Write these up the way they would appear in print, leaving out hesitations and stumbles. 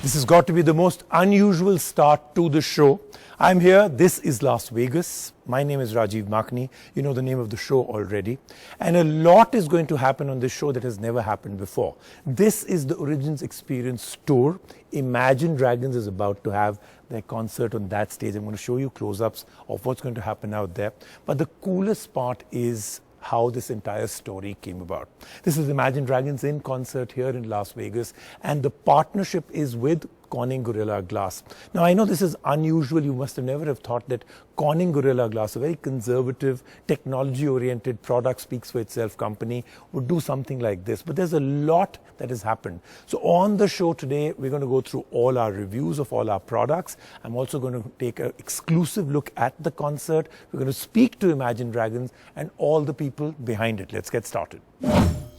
This has got to be the most unusual start to the show. I'm here. This is Las Vegas. My name is Rajiv Makni. You know the name of the show already. And a lot is going to happen on this show that has never happened before. This is the Origins Experience tour. Imagine Dragons is about to have their concert on that stage. I'm going to show you close-ups of what's going to happen out there. But the coolest part is how this entire story came about. This is Imagine Dragons in concert here in Las Vegas, and the partnership is with Corning Gorilla Glass. Now, I know this is unusual. You must have never have thought that Corning Gorilla Glass, a very conservative, technology-oriented product speaks for itself company, would do something like this. But there's a lot that has happened. So on the show today, we're going to go through all our reviews of all our products. I'm also going to take an exclusive look at the concert. We're going to speak to Imagine Dragons and all the people behind it. Let's get started.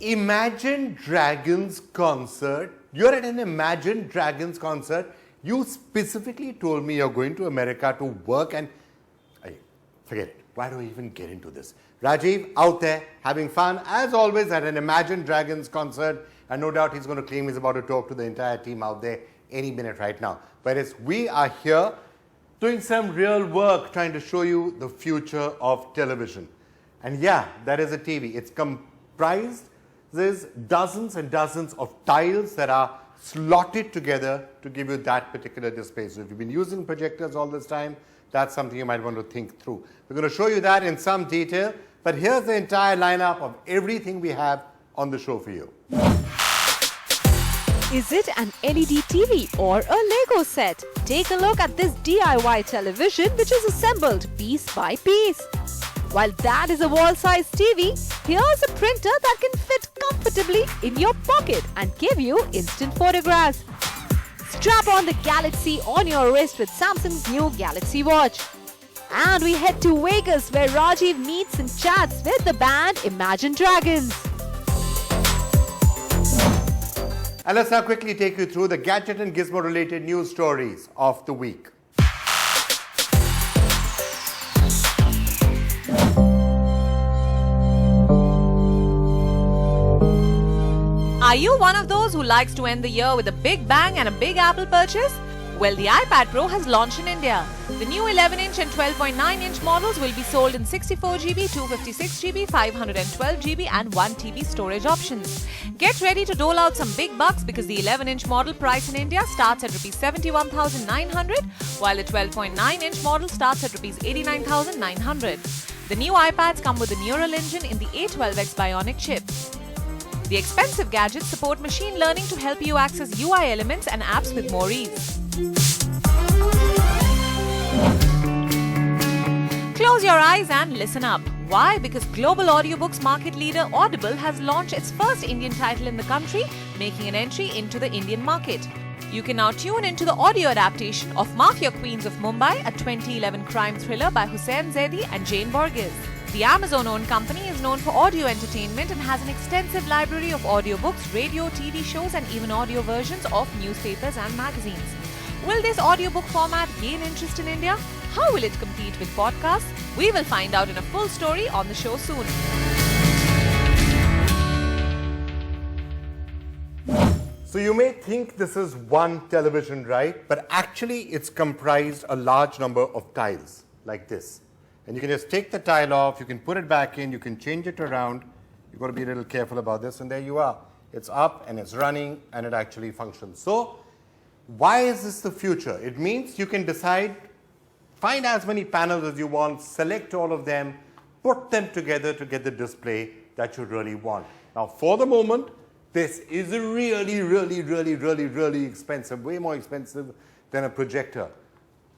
Imagine Dragons concert. You're at an Imagine Dragons concert. You specifically told me you're going to America to work and... Forget it. Why do I even get into this? Rajiv, out there, having fun, as always, at an Imagine Dragons concert. And no doubt he's going to claim he's about to talk to the entire team out there any minute right now. Whereas we are here doing some real work, trying to show you the future of television. And yeah, that is a TV. It's comprised... There's dozens and dozens of tiles that are slotted together to give you that particular display. So if you've been using projectors all this time, that's something you might want to think through. We're going to show you that in some detail, but here's the entire lineup of everything we have on the show for you. Is it an LED TV or a Lego set? Take a look at this DIY television which is assembled piece by piece. While that is a wall-sized TV, here's a printer that can fit comfortably in your pocket and give you instant photographs. Strap on the Galaxy on your wrist with Samsung's new Galaxy Watch. And we head to Vegas where Rajiv meets and chats with the band Imagine Dragons. And let's now quickly take you through the gadget and gizmo related news stories of the week. Are you one of those who likes to end the year with a big bang and a big Apple purchase? Well, the iPad Pro has launched in India. The new 11-inch and 12.9-inch models will be sold in 64GB, 256GB, 512GB and 1TB storage options. Get ready to dole out some big bucks because the 11-inch model price in India starts at Rs 71,900 while the 12.9-inch model starts at Rs 89,900. The new iPads come with a neural engine in the A12X Bionic chip. The expensive gadgets support machine learning to help you access UI elements and apps with more ease. Close your eyes and listen up. Why? Because global audiobooks market leader Audible has launched its first Indian title in the country, making an entry into the Indian market. You can now tune into the audio adaptation of Mafia Queens of Mumbai, a 2011 crime thriller by Hussain Zaidi and Jane Borges. The Amazon-owned company is known for audio entertainment and has an extensive library of audiobooks, radio, TV shows and even audio versions of newspapers and magazines. Will this audiobook format gain interest in India? How will it compete with podcasts? We will find out in a full story on the show soon. So you may think this is one television, right? But actually it's comprised a large number of tiles like this. And you can just take the tile off, you can put it back in, you can change it around. You've got to be a little careful about this, and there you are. It's up and it's running and it actually functions. So why is this the future? It means you can decide, find as many panels as you want, select all of them, put them together to get the display that you really want. Now for the moment, this is a really expensive, way more expensive than a projector.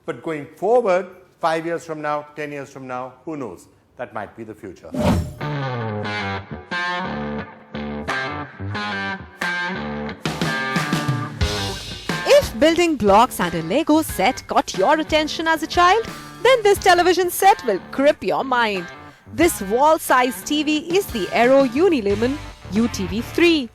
But going forward, 5 years from now, 10 years from now, who knows? That might be the future. If building blocks and a Lego set got your attention as a child, then this television set will grip your mind. This wall-sized TV is the Aero Unilumin UTV3.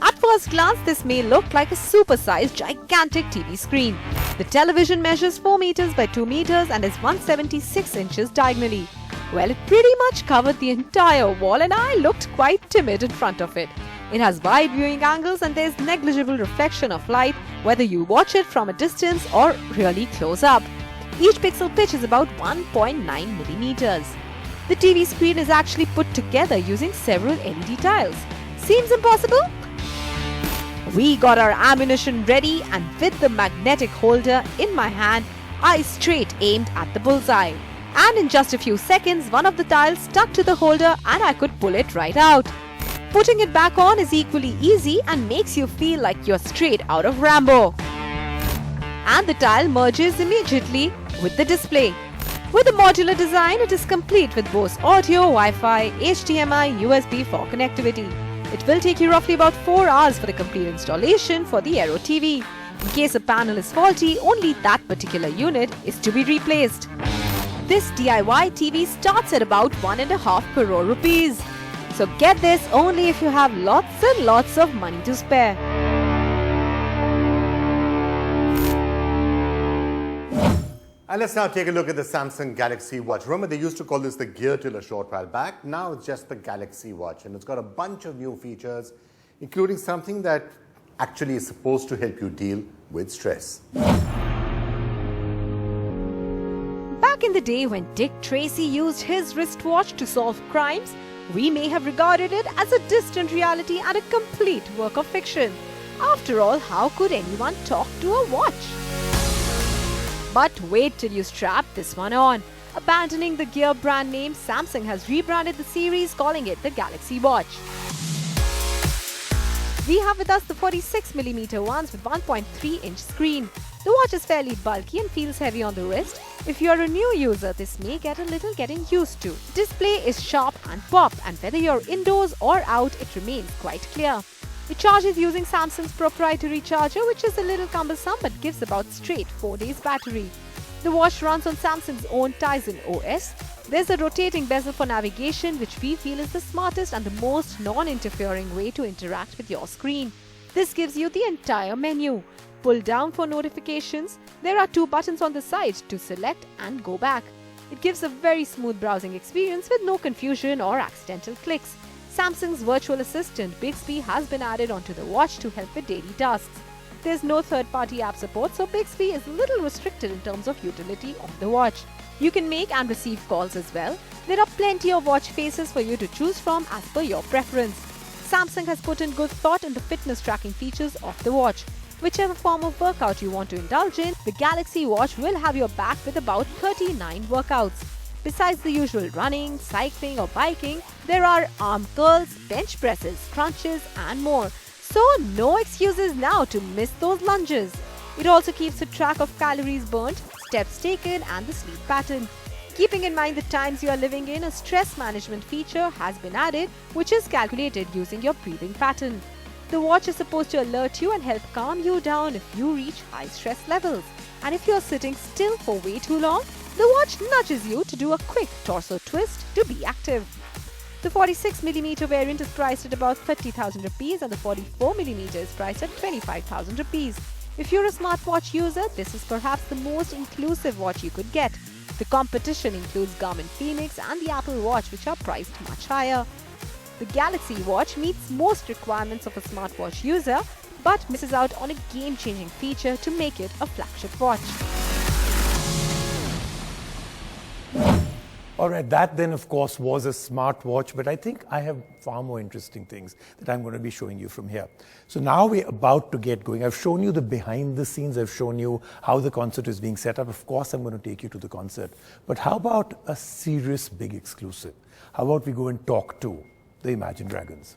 At first glance, this may look like a super-sized, gigantic TV screen. The television measures 4 meters by 2 meters and is 176 inches diagonally. Well, it pretty much covered the entire wall and I looked quite timid in front of it. It has wide viewing angles and there's negligible reflection of light whether you watch it from a distance or really close up. Each pixel pitch is about 1.9 millimeters. The TV screen is actually put together using several LED tiles. Seems impossible? We got our ammunition ready, and with the magnetic holder in my hand, I straight aimed at the bullseye. And in just a few seconds, one of the tiles stuck to the holder and I could pull it right out. Putting it back on is equally easy and makes you feel like you're straight out of Rambo. And the tile merges immediately with the display. With the modular design, it is complete with both audio, Wi-Fi, HDMI, USB for connectivity. It will take you roughly about 4 hours for the complete installation for the Aero TV. In case a panel is faulty, only that particular unit is to be replaced. This DIY TV starts at about 1.5 crore rupees. So get this only if you have lots and lots of money to spare. And let's now take a look at the Samsung Galaxy Watch. Remember, they used to call this the Gear till a short while back. Now it's just the Galaxy Watch, and it's got a bunch of new features, including something that actually is supposed to help you deal with stress. Back in the day when Dick Tracy used his wristwatch to solve crimes, we may have regarded it as a distant reality and a complete work of fiction. After all, how could anyone talk to a watch? But wait till you strap this one on. Abandoning the Gear brand name, Samsung has rebranded the series, calling it the Galaxy Watch. We have with us the 46mm ones with 1.3-inch screen. The watch is fairly bulky and feels heavy on the wrist. If you are a new user, this may get a little getting used to. Display is sharp and pop, and whether you're indoors or out, it remains quite clear. It charges using Samsung's proprietary charger, which is a little cumbersome but gives about straight 4 days battery. The watch runs on Samsung's own Tizen OS. There's a rotating bezel for navigation, which we feel is the smartest and the most non-interfering way to interact with your screen. This gives you the entire menu. Pull down for notifications. There are 2 buttons on the side to select and go back. It gives a very smooth browsing experience with no confusion or accidental clicks. Samsung's virtual assistant Bixby has been added onto the watch to help with daily tasks. There's no third-party app support, so Bixby is a little restricted in terms of utility of the watch. You can make and receive calls as well. There are plenty of watch faces for you to choose from as per your preference. Samsung has put in good thought in the fitness tracking features of the watch. Whichever form of workout you want to indulge in, the Galaxy Watch will have your back with about 39 workouts. Besides the usual running, cycling or biking, there are arm curls, bench presses, crunches and more. So no excuses now to miss those lunges. It also keeps a track of calories burnt, steps taken and the sleep pattern. Keeping in mind the times you are living in, a stress management feature has been added, which is calculated using your breathing pattern. The watch is supposed to alert you and help calm you down if you reach high stress levels. And if you are sitting still for way too long, the watch nudges you to do a quick torso twist to be active. The 46mm variant is priced at about 30,000 rupees and the 44mm is priced at 25,000 rupees. If you're a smartwatch user, this is perhaps the most inclusive watch you could get. The competition includes Garmin Phoenix and the Apple Watch, which are priced much higher. The Galaxy Watch meets most requirements of a smartwatch user, but misses out on a game-changing feature to make it a flagship watch. Alright, that then of course was a smartwatch, but I think I have far more interesting things that I'm going to be showing you from here. So now we're about to get going. I've shown you the behind the scenes, I've shown you how the concert is being set up. Of course I'm going to take you to the concert. But how about a serious big exclusive? How about we go and talk to the Imagine Dragons?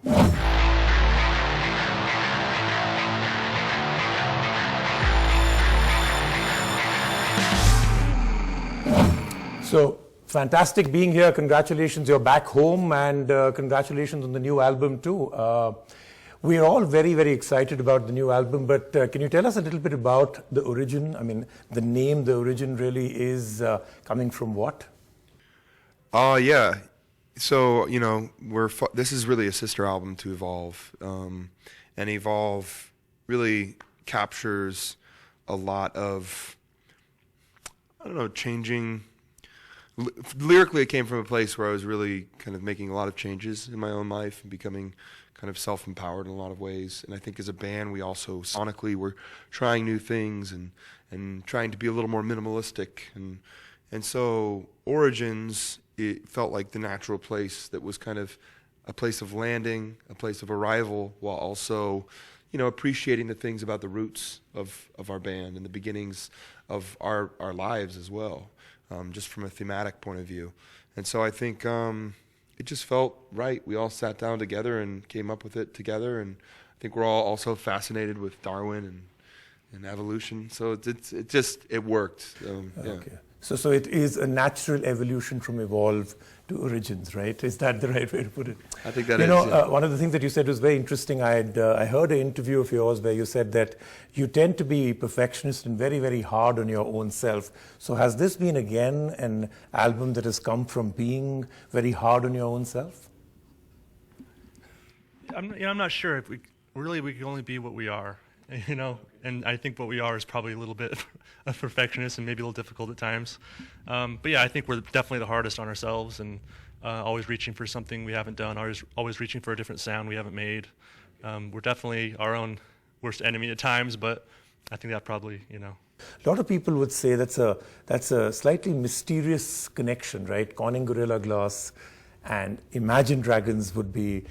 So, fantastic being here. Congratulations, you're back home, and congratulations on the new album too. We're all very, very excited about the new album, but can you tell us a little bit about the origin? I mean, the name, the origin really is coming from what? Yeah. So, you know, this is really a sister album to Evolve. And Evolve really captures a lot of, I don't know, changing. Lyrically, it came from a place where I was really kind of making a lot of changes in my own life and becoming kind of self-empowered in a lot of ways. And I think as a band, we also sonically were trying new things and trying to be a little more minimalistic. And so Origins, it felt like the natural place that was kind of a place of landing, a place of arrival, while also, appreciating the things about the roots of our band and the beginnings of our lives as well, just from a thematic point of view. And so I think it just felt right. We all sat down together and came up with it together, and I think we're all also fascinated with Darwin and evolution. So it worked. Yeah. Okay. So it is a natural evolution from evolve to origins, right? Is that the right way to put it? I think that is. One of the things that you said was very interesting. I heard an interview of yours where you said that you tend to be perfectionist and very, very hard on your own self. So has this been again an album that has come from being very hard on your own self? I'm not sure if we can only be what we are, and I think what we are is probably a little bit of perfectionist and maybe a little difficult at times. But yeah, I think we're definitely the hardest on ourselves, and always reaching for something we haven't done, always reaching for a different sound we haven't made. We're definitely our own worst enemy at times, but I think that probably, A lot of people would say that's a slightly mysterious connection, right? Conning Gorilla Glass and Imagine Dragons would be,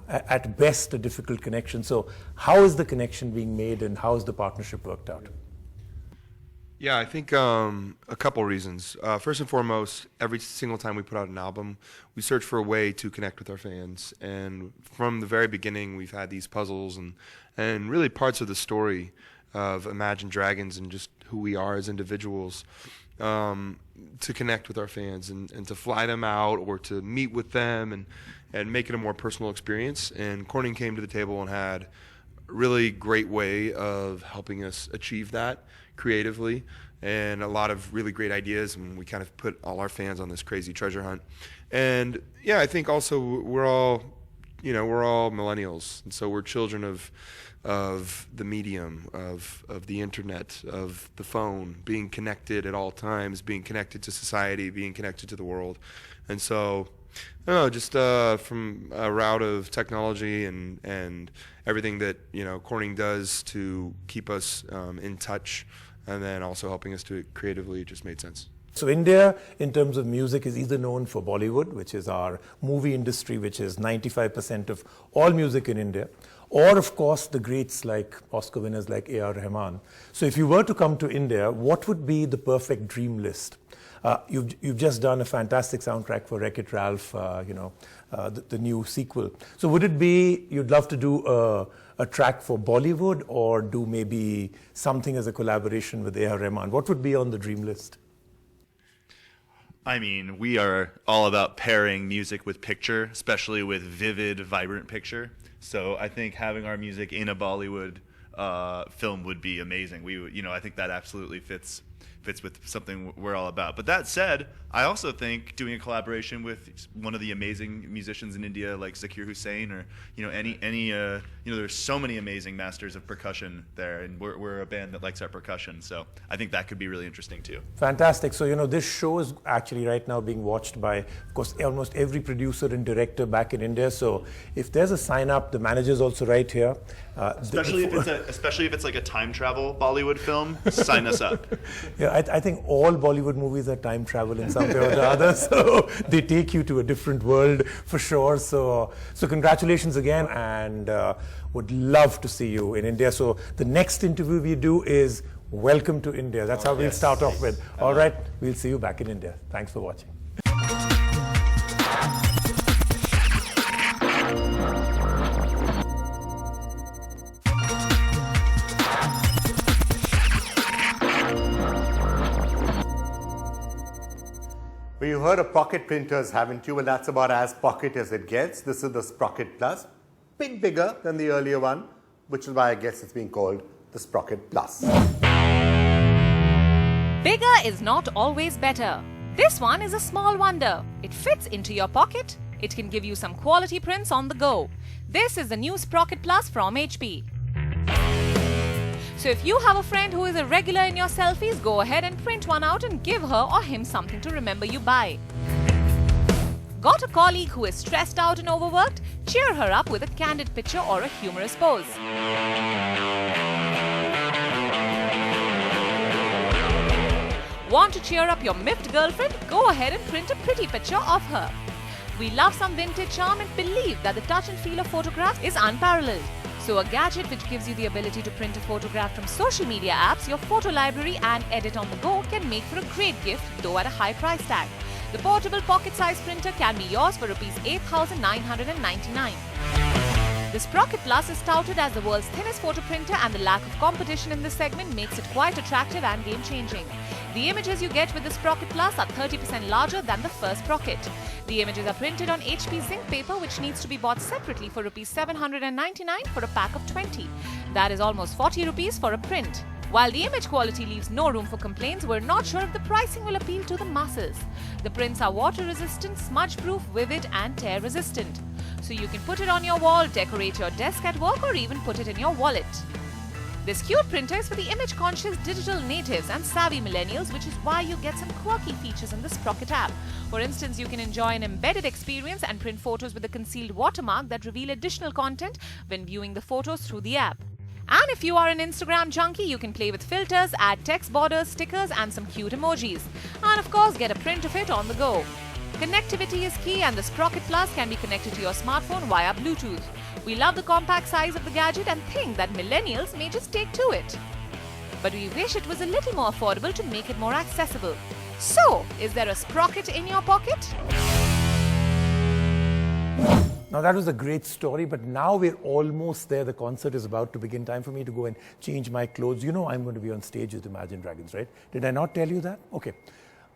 at best a difficult connection. So how is the connection being made, and how has the partnership worked out? Yeah, I think a couple reasons. First and foremost, every single time we put out an album, we search for a way to connect with our fans. And from the very beginning, we've had these puzzles and really parts of the story of Imagine Dragons and just who we are as individuals, to connect with our fans and to fly them out or to meet with them and make it a more personal experience. And Corning came to the table and had a really great way of helping us achieve that creatively, and a lot of really great ideas, and we kind of put all our fans on this crazy treasure hunt. And yeah, I think also we're all millennials, and so we're children of the medium, of the internet, of the phone, being connected at all times, being connected to society, being connected to the world. And so, I don't know, just from a route of technology and everything that Corning does to keep us in touch, and then also helping us do it creatively, it just made sense. So India, in terms of music, is either known for Bollywood, which is our movie industry, which is 95% of all music in India, or of course the greats like Oscar winners like A.R. Rahman. So if you were to come to India, what would be the perfect dream list? You've just done a fantastic soundtrack for Wreck-It Ralph, the new sequel. So would it be you'd love to do a track for Bollywood, or do maybe something as a collaboration with A.R. Rahman? What would be on the dream list? I mean, we are all about pairing music with picture, especially with vivid, vibrant picture. So I think having our music in a Bollywood film would be amazing. I think that absolutely fits with something we're all about. But that said, I also think doing a collaboration with one of the amazing musicians in India, like Zakir Hussain, or there's so many amazing masters of percussion there, and we're a band that likes our percussion. So I think that could be really interesting too. Fantastic. So this show is actually right now being watched by, of course, almost every producer and director back in India. So if there's a sign up, the manager's also right here. Especially if it's like a time travel Bollywood film, sign us up. Yeah, I think all Bollywood movies are time travel in some way or the other, so they take you to a different world for sure. So congratulations again, and would love to see you in India. So the next interview we do is Welcome to India. That's how we'll start off with. All right, we'll see you back in India. Thanks for watching. Well, you heard of pocket printers, haven't you? Well, that's about as pocket as it gets. This is the Sprocket Plus, bit bigger than the earlier one, which is why I guess it's being called the Sprocket Plus. Bigger is not always better. This one is a small wonder. It fits into your pocket. It can give you some quality prints on the go. This is the new Sprocket Plus from HP. So if you have a friend who is a regular in your selfies, go ahead and print one out and give her or him something to remember you by. Got a colleague who is stressed out and overworked? Cheer her up with a candid picture or a humorous pose. Want to cheer up your miffed girlfriend? Go ahead and print a pretty picture of her. We love some vintage charm and believe that the touch and feel of photographs is unparalleled. So a gadget which gives you the ability to print a photograph from social media apps, your photo library and edit on the go can make for a great gift, though at a high price tag. The portable pocket-sized printer can be yours for Rs 8,999. The Sprocket Plus is touted as the world's thinnest photo printer, and the lack of competition in this segment makes it quite attractive and game-changing. The images you get with the Sprocket Plus are 30% larger than the first Sprocket. The images are printed on HP zinc paper, which needs to be bought separately for Rs 799 for a pack of 20. That is almost 40 rupees for a print. While the image quality leaves no room for complaints, we're not sure if the pricing will appeal to the masses. The prints are water-resistant, smudge-proof, vivid and tear-resistant. So you can put it on your wall, decorate your desk at work, or even put it in your wallet. This cute printer is for the image-conscious digital natives and savvy millennials, which is why you get some quirky features in the Sprocket app. For instance, you can enjoy an embedded experience and print photos with a concealed watermark that reveal additional content when viewing the photos through the app. And if you are an Instagram junkie, you can play with filters, add text borders, stickers and some cute emojis. And of course, get a print of it on the go. Connectivity is key, and the Sprocket Plus can be connected to your smartphone via Bluetooth. We love the compact size of the gadget and think that millennials may just take to it. But we wish it was a little more affordable to make it more accessible. So, is there a Sprocket in your pocket? Now that was a great story, but now we're almost there. The concert is about to begin. Time for me to go and change my clothes. You know I'm going to be on stage with Imagine Dragons, right? Did I not tell you that? Okay.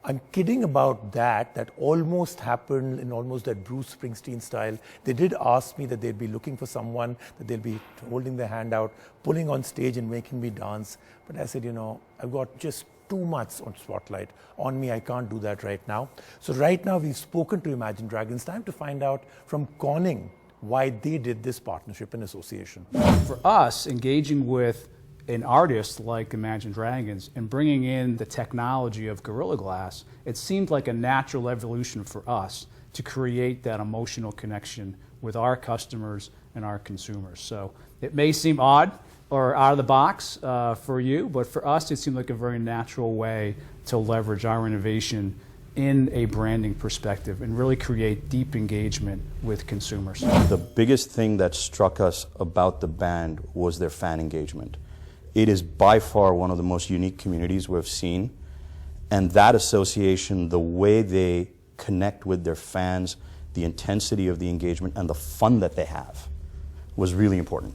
I'm kidding about that. That almost happened in almost that Bruce Springsteen style. They did ask me that they'd be looking for someone, that they'll be holding their hand out, pulling on stage and making me dance. But I said, you know, I've got just 2 months on spotlight on me. I can't do that right now. So right now we've spoken to Imagine Dragons. Time to find out from Corning why they did this partnership and association. For us, engaging with an artist like Imagine Dragons and bringing in the technology of Gorilla Glass, it seemed like a natural evolution for us to create that emotional connection with our customers and our consumers. So it may seem odd or out of the box for you, but for us it seemed like a very natural way to leverage our innovation in a branding perspective and really create deep engagement with consumers. The biggest thing that struck us about the band was their fan engagement. It is by far one of the most unique communities we've seen, and that association, the way they connect with their fans, the intensity of the engagement, and the fun that they have was really important.